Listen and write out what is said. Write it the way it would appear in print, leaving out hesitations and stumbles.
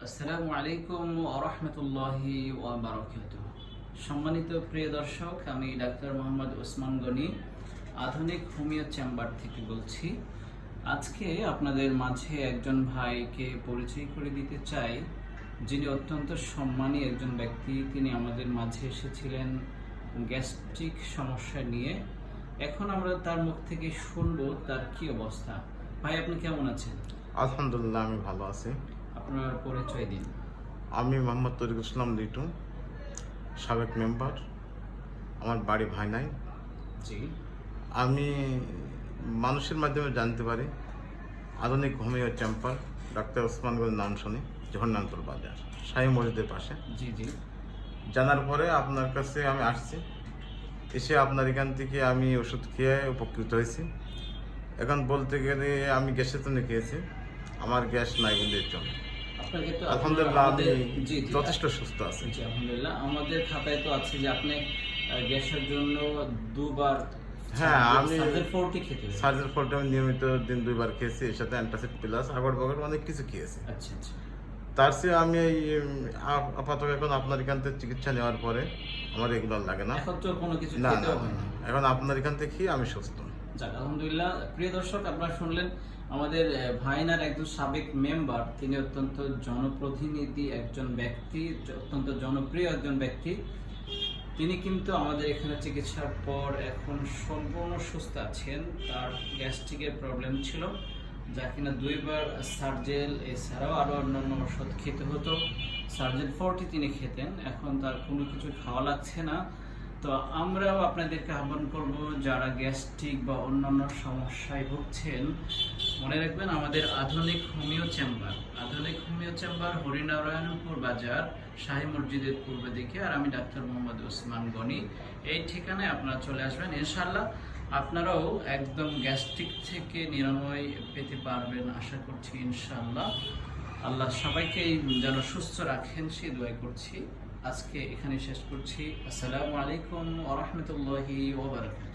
আসসালামু আলাইকুম ওয়া রাহমাতুল্লাহি ওয়া বারাকাতুহু। সম্মানিত প্রিয় দর্শক, আমি ডাক্তার মোহাম্মদ ওসমান গনি আধুনিক হোমিও চেম্বার থেকে বলছি। আজকে আপনাদের মাঝে একজন ভাইকে পরিচয় করে দিতে চাই, যিনি অত্যন্ত সম্মানী একজন ব্যক্তি। তিনি আমাদের মাঝে এসেছিলেন গ্যাস্ট্রিক সমস্যা নিয়ে। এখন আমরা তার মুখ থেকে শুনবো তার কি অবস্থা। ভাই, আপনি কেমন আছেন? আলহামদুলিল্লাহ, আমি ভালো আছি। আপনার পরিচয় দিন। আমি মোহাম্মদ তরিকুল ইসলাম লিটু, সাবেক মেম্বার। আমার বাড়ি ভাইনাই। জি। আমি মানুষের মাধ্যমে জানতে পারি আধুনিক হোমিও চেম্বার, ডাক্তার ওসমান গনির নাম শুনি, ঝর্ণান্তর বাজার, শাহী মসজিদের পাশে। জি জি। জানার পরে আপনার কাছে আমি আসছি। এসে আপনার এখান থেকে আমি ওষুধ খেয়ে উপকৃত হয়েছি। এখন বলতে গেলে আমি গ্যাসের জন্য খেয়েছি, আমার গ্যাস নাই বলে চলে। আপনাকে তো আলহামদুলিল্লাহ, আমি জি জি যথেষ্ট সুস্থ আছি। জি, আলহামদুলিল্লাহ। আমাদের খাতায় তো আছে যে আপনি গ্যাসের জন্য দুবার আমি সার্জেল 40 খেতে হবে। সার্জেল ফলটা আমি নিয়মিত দিন 2 বার খেয়েছি। এর সাথে অ্যান্টাসিড প্লাস আগর বগর অনেক কিছু খেয়েছি। আচ্ছা আচ্ছা। তার চেয়ে আমি এই আপাতত এখন আপনার এখান থেকে চিকিৎসা নেওয়ার পরে আমার রেগুলার লাগে না। এখন তো কোনো কিছু না খেতেও না হয় না। এখন আপনার এখান থেকে খেয়ে আমি সুস্থ। যাক, আলহামদুলিল্লাহ। প্রিয় দর্শক, আপনারা শুনলেন আমাদের ভাইনার একজন সাবেক মেম্বার। তিনি অত্যন্ত জনপ্রতিনিধি একজন ব্যক্তি, অত্যন্ত জনপ্রিয় একজন ব্যক্তি। তিনি কিন্তু আমাদের এখানে চিকিৎসার পর এখন সম্পূর্ণ সুস্থ আছেন। তার গ্যাস্ট্রিকের প্রবলেম ছিল, যা কিনা 2 বার সার্জেল এছাড়াও আরও অন্যান্য ওষুধ খেতে হতো। সার্জেল 40 তিনি খেতেন, এখন তার কোনো কিছু খাওয়া লাগছে না। তো আমরাও আপনাদেরকে আহ্বান করব, যারা গ্যাস্ট্রিক বা অন্যান্য সমস্যায় ভুগছেন, মনে রাখবেন আমাদের আধুনিক হোমিও চেম্বার হরিনারায়ণপুর বাজার, শাহী মসজিদের পূর্ব দিকে। আর আমি ডাক্তার মোহাম্মদ ওসমান গনি। এই ঠিকানায় আপনারা চলে আসবেন, ইনশাআল্লাহ আপনারাও একদম গ্যাস্ট্রিক থেকে নিরাময় পেতে পারবেন আশা করছি, ইনশাআল্লাহ। আল্লাহ সবাইকে যেন সুস্থ রাখেন সেই দোয়া করছি। আজকে এখানে শেষ করছি। আসসালামু আলাইকুম ওয়া রাহমাতুল্লাহি ওয়া বারাকাতুহু।